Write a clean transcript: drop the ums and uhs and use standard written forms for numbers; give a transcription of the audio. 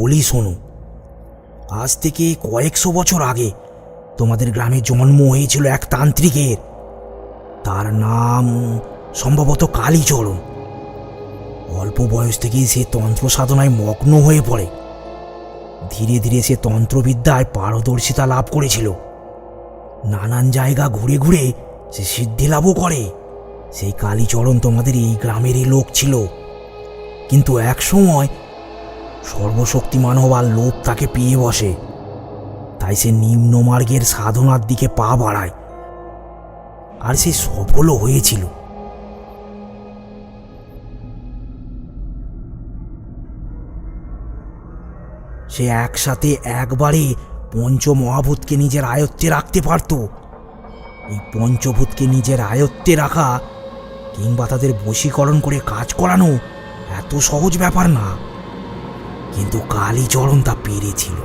বলি শোনো। আজ থেকে কয়েকশো বছর আগে তোমাদের গ্রামে জন্ম হয়েছিল এক তান্ত্রিকের। তার নাম সম্ভবত কালীচরণ। অল্প বয়স থেকেই সে তন্ত্র সাধনায় মগ্ন হয়ে পড়ে। ধীরে ধীরে সে তন্ত্রবিদ্যায় পারদর্শিতা লাভ করেছিল। নানান জায়গা ঘুরে ঘুরে সে সিদ্ধি লাভও করে। সেই কালীচরণ তোমাদের এই গ্রামেরই লোক ছিল, কিন্তু এক সময় সর্বশক্তিমান হওয়ার লোভ তাকে পেয়ে বসে। তাই সে নিম্নমার্গের সাধনার দিকে পা বাড়ায়, আর সে সফলও হয়েছিল। সে একসাথে একবারে পঞ্চমহাভূতকে নিজের আয়ত্তে রাখতে পারত। এই পঞ্চভূতকে নিজের আয়ত্তে রাখা কিংবা তাদের বশীকরণ করে কাজ করানো এত সহজ ব্যাপার না, কিন্তু কালীচরণ তা পেরেছিল।